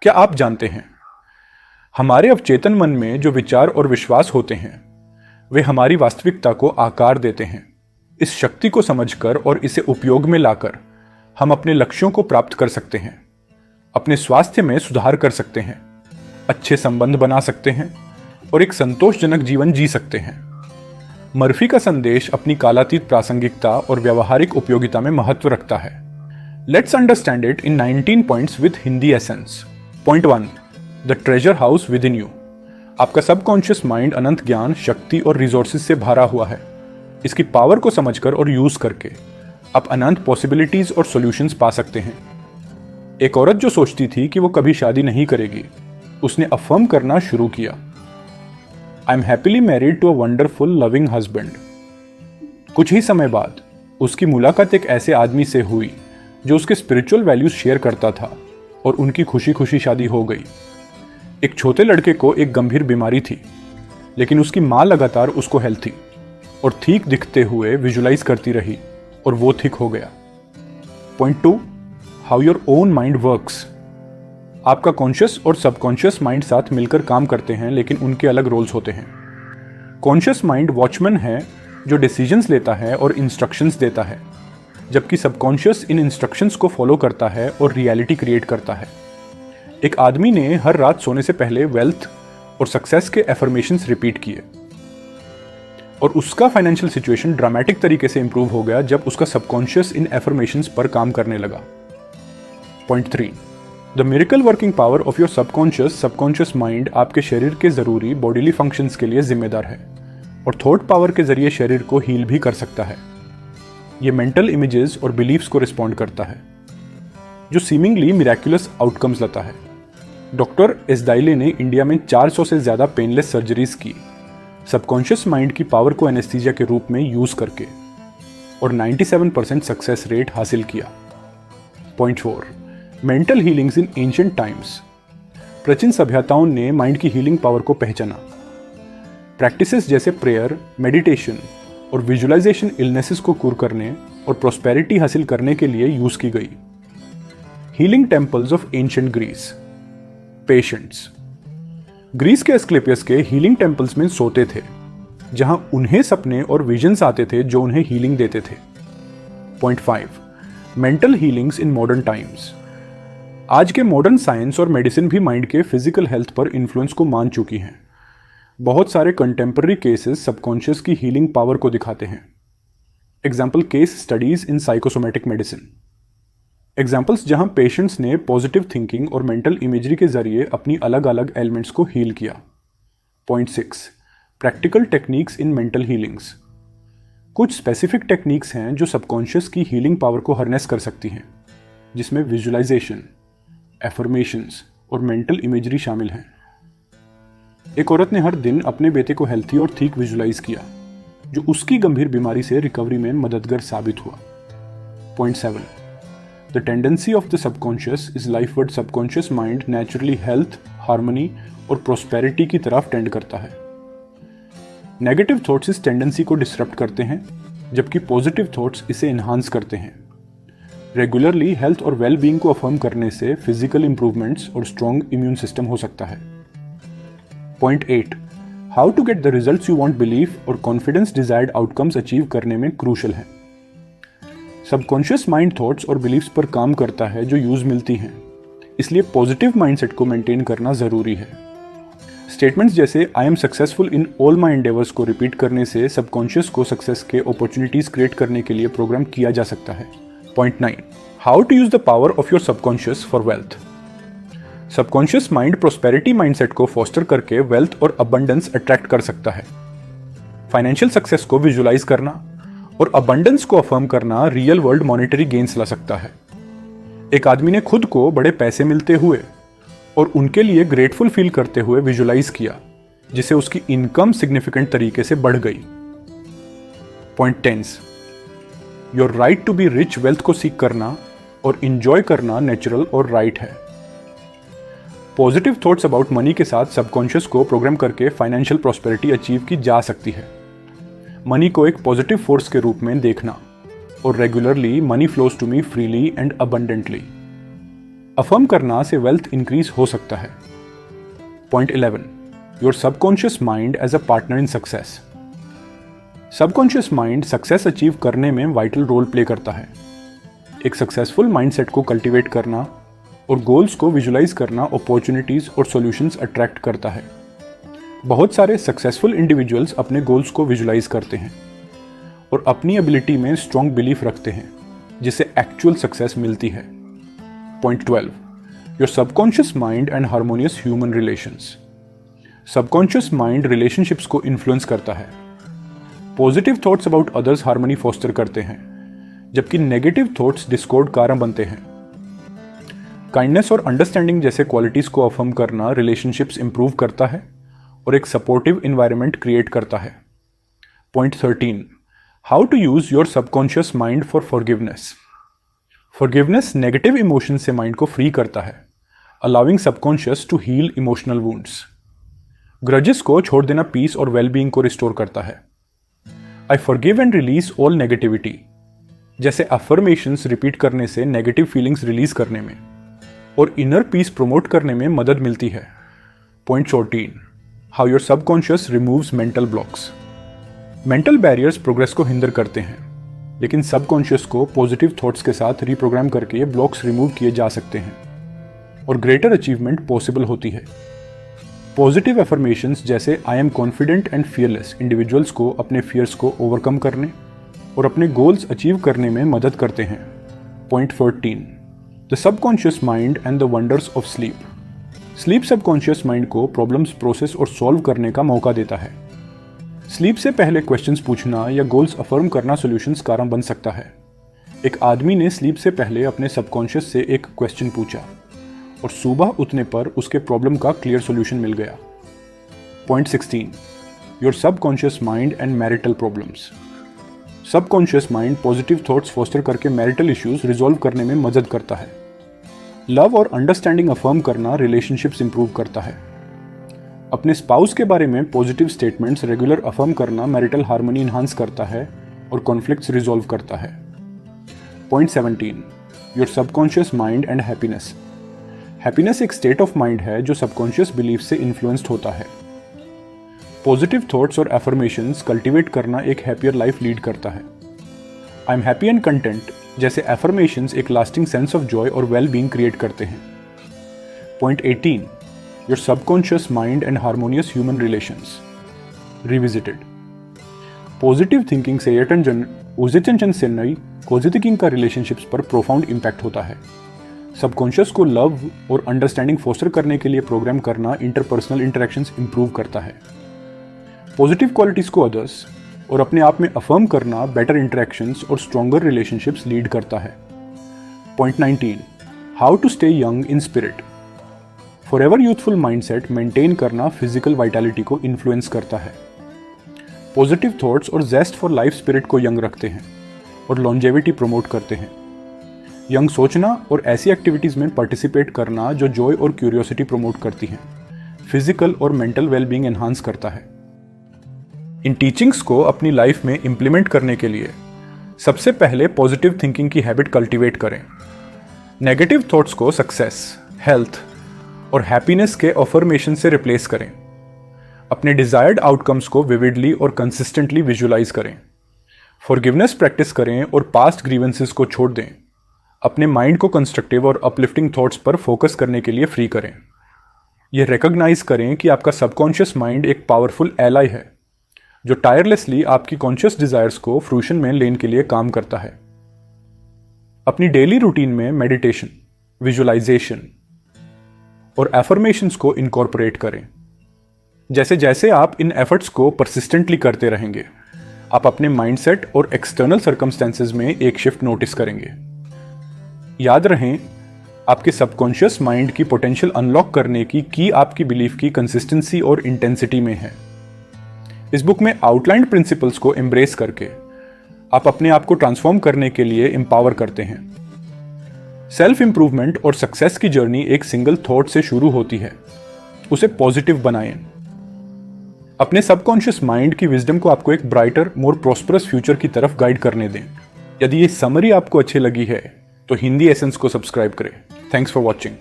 क्या आप जानते हैं, हमारे अवचेतन मन में जो विचार और विश्वास होते हैं वे हमारी वास्तविकता को आकार देते हैं। इस शक्ति को समझकर और इसे उपयोग में लाकर हम अपने लक्ष्यों को प्राप्त कर सकते हैं, अपने स्वास्थ्य में सुधार कर सकते हैं, अच्छे संबंध बना सकते हैं और एक संतोषजनक जीवन जी सकते हैं। मर्फी का संदेश अपनी कालातीत प्रासंगिकता और व्यावहारिक उपयोगिता में महत्व रखता है। Let's understand it in 19 points with Hindi essence. Point 1, the treasure house with in you. आपका सबकॉन्शियस माइंड अनंत ज्ञान, शक्ति और रिसोर्सेज से भरा हुआ है। इसकी पावर को समझकर और यूज करके आप अनंत पॉसिबिलिटीज और सॉल्यूशंस पा सकते हैं। एक औरत जो सोचती थी कि वो कभी शादी नहीं करेगी, उसने अफर्म करना शुरू किया, I am happily married to a wonderful loving husband. कुछ ही समय बाद उसकी मुलाकात एक ऐसे आदमी से हुई जो उसके स्पिरिचुअल वैल्यूज शेयर करता था और उनकी खुशी खुशी शादी हो गई। एक छोटे लड़के को एक गंभीर बीमारी थी, लेकिन उसकी माँ लगातार उसको हेल्थी और ठीक दिखते हुए विजुलाइज करती रही और वो ठीक हो गया। Point 2, how your own mind works. आपका कॉन्शियस और सबकॉन्शियस माइंड साथ मिलकर काम करते हैं, लेकिन उनके अलग रोल्स होते हैं। कॉन्शियस माइंड वॉचमैन है जो डिसीजंस लेता है और इंस्ट्रक्शंस देता है, जबकि सबकॉन्शियस इन इंस्ट्रक्शंस को फॉलो करता है और रियलिटी क्रिएट करता है। एक आदमी ने हर रात सोने से पहले वेल्थ और सक्सेस के एफर्मेशंस रिपीट किए और उसका फाइनेंशियल सिचुएशन ड्रामेटिक तरीके से इंप्रूव हो गया जब उसका सबकॉन्शियस इन एफर्मेशंस पर काम करने लगा। Point 3, the miracle working power of your subconscious mind आपके शरीर के जरूरी बॉडीली फंक्शंस के लिए जिम्मेदार है और थॉट पावर के जरिए शरीर को हील भी कर सकता है। ये मेंटल इमेजेस और बिलीफ्स को रिस्पॉन्ड करता है, जो सीमिंगली मिराक्युलस आउटकम्स लाता है। डॉक्टर एस्दाइले ने इंडिया में 400 से ज्यादा पेनलेस सर्जरीज की, सबकॉन्शियस माइंड की पावर को एनेस्थीसिया के रूप में यूज करके, और 97% सक्सेस रेट हासिल किया। पॉइंट 4, मेंटल हीलिंग्स इन एंशिएंट टाइम्स। प्राचीन सभ्यताओं ने माइंड की हीलिंग पावर को पहचाना। प्रैक्टिसेस जैसे प्रेयर, मेडिटेशन और विजुअलाइजेशन इलनेसेस को क्यूर करने और प्रोस्पेरिटी हासिल करने के लिए यूज की गई। Healing temples of ancient Greece. Patients. Greece के एस्क्लेपियस के हीलिंग टेम्पल्स में सोते थे, जहां उन्हें सपने और विजन्स आते थे जो उन्हें हीलिंग देते थे। Point 5, mental healings in modern times. आज के मॉडर्न साइंस और मेडिसिन भी माइंड के फिजिकल हेल्थ पर इन्फ्लुएंस को मान चुकी हैं। बहुत सारे कंटेम्पररी केसेस सबकॉन्शियस की हीलिंग पावर को दिखाते हैं। Example, case studies in psychosomatic medicine. Examples जहां पेशेंट्स ने पॉजिटिव थिंकिंग और मेंटल इमेजरी के जरिए अपनी अलग अलग एलिमेंट्स को हील किया। Point 6, practical techniques in mental healings. कुछ स्पेसिफिक टेक्निक्स हैं जो सबकॉन्शियस की हीलिंग पावर को हार्नेस कर सकती हैं, जिसमें विजुअलाइजेशन, एफर्मेशंस और मेंटल इमेजरी शामिल हैं। एक औरत ने हर दिन अपने बेटे को हेल्थी और ठीक विजुअलाइज किया, जो उसकी गंभीर बीमारी से रिकवरी में मददगार साबित हुआ। Point 7, the tendency of the subconscious is lifeward. Subconscious mind naturally health, harmony और प्रोस्पेरिटी की तरफ टेंड करता है। नेगेटिव थॉट्स इस टेंडेंसी को डिसरप्ट करते हैं, जबकि पॉजिटिव थॉट्स इसे एनहांस करते हैं। रेगुलरली हेल्थ और वेल बीइंग को अफर्म करने से फिजिकल इंप्रूवमेंट्स और स्ट्रॉन्ग इम्यून सिस्टम हो सकता है। Point 8, how to get the results you want. Belief और कॉन्फिडेंस डिजायर्ड आउटकम्स अचीव करने में क्रूशल है। सबकॉन्शियस माइंड थॉट्स और बिलीफ्स पर काम करता है जो यूज मिलती हैं, इसलिए पॉजिटिव माइंडसेट को मेंटेन करना जरूरी है। स्टेटमेंट्स जैसे I am successful in all my endeavours को रिपीट करने से सबकॉन्शियस को सक्सेस के अपॉर्चुनिटीज क्रिएट करने के लिए प्रोग्राम किया जा सकता है। Point 9, how to use the power of your subconscious for wealth. Subconscious mind prosperity mindset को फोस्टर करके वेल्थ और अबंडेंस अट्रैक्ट कर सकता है। फाइनेंशियल सक्सेस को विजुअलाइज करना और अबंडेंस को अफर्म करना रियल वर्ल्ड मॉनेटरी गेन्स ला सकता है। एक आदमी ने खुद को बड़े पैसे मिलते हुए और उनके लिए ग्रेटफुल फील करते हुए विजुअलाइज किया, जिससे उसकी इनकम सिग्निफिकेंट तरीके से बढ़ गई। Point 10, your right to be rich. Wealth को सीख करना और इंजॉय करना नेचुरल और राइट है। पॉजिटिव थॉट्स अबाउट मनी के साथ सबकॉन्शियस को प्रोग्राम करके फाइनेंशियल प्रॉस्पेरिटी अचीव की जा सकती है। मनी को एक पॉजिटिव फोर्स के रूप में देखना और regularly money flows to me freely and abundantly. Affirm करना से वेल्थ इंक्रीज हो सकता है। Point 11, your subconscious mind as a partner in success. Subconscious mind success achieve करने में वाइटल रोल प्ले करता है। एक सक्सेसफुल माइंडसेट को कल्टीवेट करना और गोल्स को विजुलाइज करना अपॉर्चुनिटीज और सॉल्यूशंस अट्रैक्ट करता है। बहुत सारे सक्सेसफुल इंडिविजुअल्स अपने गोल्स को विजुलाइज करते हैं और अपनी एबिलिटी में स्ट्रॉन्ग बिलीफ रखते हैं, जिससे एक्चुअल सक्सेस मिलती है। Point 12, your subconscious mind and harmonious human relations. Subconscious mind relationships को इन्फ्लुएंस करता है। Positive thoughts about others harmony foster करते हैं, जबकि नेगेटिव थॉट्स डिस्कॉर्ड कारण बनते हैं। काइंडनेस और अंडरस्टैंडिंग जैसे क्वालिटीज को अफर्म करना रिलेशनशिप्स इंप्रूव करता है और एक सपोर्टिव एनवायरनमेंट क्रिएट करता है। Point 13, how to use your subconscious mind for forgiveness. Forgiveness negative emotion से माइंड को फ्री करता है, allowing subconscious to heal emotional wounds. Grudges को छोड़ देना पीस और वेलबींग को रिस्टोर करता है। I forgive and release all negativity जैसे अफर्मेशंस रिपीट करने से नेगेटिव फीलिंग्स रिलीज करने में और इनर पीस प्रमोट करने में मदद मिलती है। Point 14, how your subconscious removes mental blocks. Mental barriers progress को हिंदर करते हैं, लेकिन सबकॉन्शियस को पॉजिटिव थॉट्स के साथ रीप्रोग्राम करके ये ब्लॉक्स रिमूव किए जा सकते हैं और ग्रेटर अचीवमेंट पॉसिबल होती है। पॉजिटिव अफर्मेशंस जैसे I am confident and fearless individuals को अपने फियर्स को ओवरकम करने और अपने गोल्स अचीव करने में मदद करते हैं। Point 14, the subconscious mind and the wonders of sleep. Sleep subconscious mind को प्रॉब्लम्स प्रोसेस और सॉल्व करने का मौका देता है। स्लीप से पहले क्वेश्चंस पूछना या गोल्स अफर्म करना सॉल्यूशंस कारण बन सकता है। एक आदमी ने स्लीप से पहले अपने सबकॉन्शियस से एक क्वेश्चन पूछा और सुबह उठने पर उसके प्रॉब्लम का क्लियर सॉल्यूशन मिल गया। Point 16, your subconscious mind and marital problems. Subconscious mind positive thoughts foster करके मैरिटल इश्यूज रिजॉल्व करने में मदद करता है। लव और अंडरस्टैंडिंग अफर्म करना रिलेशनशिप्स इंप्रूव करता है। अपने स्पाउस के बारे में पॉजिटिव स्टेटमेंट्स रेगुलर अफर्म करना मैरिटल हार्मनी इन्हांस करता है और कॉन्फ्लिक्ट्स रिजॉल्व करता है। Point 17, your subconscious mind and happiness. Happiness एक स्टेट ऑफ माइंड है जो सबकॉन्शियस बिलीफ से इन्फ्लुएंस्ड होता है। पॉजिटिव थॉट्स और एफर्मेशंस कल्टीवेट करना एक हैप्पियर लाइफ लीड करता है। I am happy and content जैसे एफर्मेशंस एक लास्टिंग सेंस ऑफ जॉय और वेल बीइंग क्रिएट करते हैं। Point 18, your subconscious mind and harmonious human relations revisited. Positive thinking से उजितन चेन्नई कोजितिकिंग का रिलेशनशिप्स पर प्रोफाउंड इम्पैक्ट होता है। सबकॉन्शियस को लव और अंडरस्टैंडिंग फोस्टर करने के लिए प्रोग्राम करना इंटरपर्सनल इंटरेक्शंस इंप्रूव करता है। पॉजिटिव क्वालिटीज को अदर्स और अपने आप में अफर्म करना बेटर इंटरेक्शंस और स्ट्रॉन्गर रिलेशनशिप्स लीड करता है। Point 19, how to stay young in spirit. Forever youthful mindset maintain करना फिजिकल वाइटैलिटी को इन्फ्लुएंस करता है। पॉजिटिव थॉट्स और जेस्ट फॉर लाइफ स्पिरिट को यंग रखते हैं और लॉन्जेविटी प्रमोट करते हैं। यंग सोचना और ऐसी एक्टिविटीज में पार्टिसिपेट करना जो जॉय और क्यूरियोसिटी प्रमोट करती हैं, फिजिकल और मेंटल वेलबींग एनहांस करता है। इन टीचिंग्स को अपनी लाइफ में इंप्लीमेंट करने के लिए सबसे पहले पॉजिटिव थिंकिंग की हैबिट कल्टीवेट करें। नेगेटिव थॉट्स को सक्सेस, हेल्थ और हैप्पीनेस के अफर्मेशन से रिप्लेस करें। अपने डिजायर्ड आउटकम्स को विविडली और कंसिस्टेंटली विजुलाइज करें। फॉरगिवनेस प्रैक्टिस करें और पास्ट ग्रीवेंसेस को छोड़ दें। अपने माइंड को कंस्ट्रक्टिव और अपलिफ्टिंग थॉट्स पर फोकस करने के लिए फ्री करें। यह रिकॉग्नाइज करें कि आपका सबकॉन्शियस माइंड एक पावरफुल एलाई है जो टायरलेसली आपकी कॉन्शियस डिजायर्स को फ्रूशन में लेने के लिए काम करता है। अपनी डेली रूटीन में मेडिटेशन, विजुअलाइजेशन और एफर्मेशंस को इनकॉर्पोरेट करें। जैसे जैसे आप इन एफर्ट्स को परसिस्टेंटली करते रहेंगे, आप अपने माइंडसेट और एक्सटर्नल सर्कमस्टेंसेस में एक शिफ्ट नोटिस करेंगे। याद रहें, आपके सबकॉन्शियस माइंड की पोटेंशियल अनलॉक करने की आपकी बिलीफ की कंसिस्टेंसी और इंटेंसिटी में है। इस बुक में आउटलाइंड प्रिंसिपल्स को एम्ब्रेस करके आप अपने आप को ट्रांसफॉर्म करने के लिए एम्पावर करते हैं। सेल्फ इंप्रूवमेंट और सक्सेस की जर्नी एक सिंगल थॉट से शुरू होती है, उसे पॉजिटिव बनाएं। अपने सबकॉन्शियस माइंड की विजडम को आपको एक ब्राइटर, मोर प्रॉस्परस फ्यूचर की तरफ गाइड करने दें। यदि ये समरी आपको अच्छी लगी है तो हिंदी एसेंस को सब्सक्राइब करें। Thanks for watching.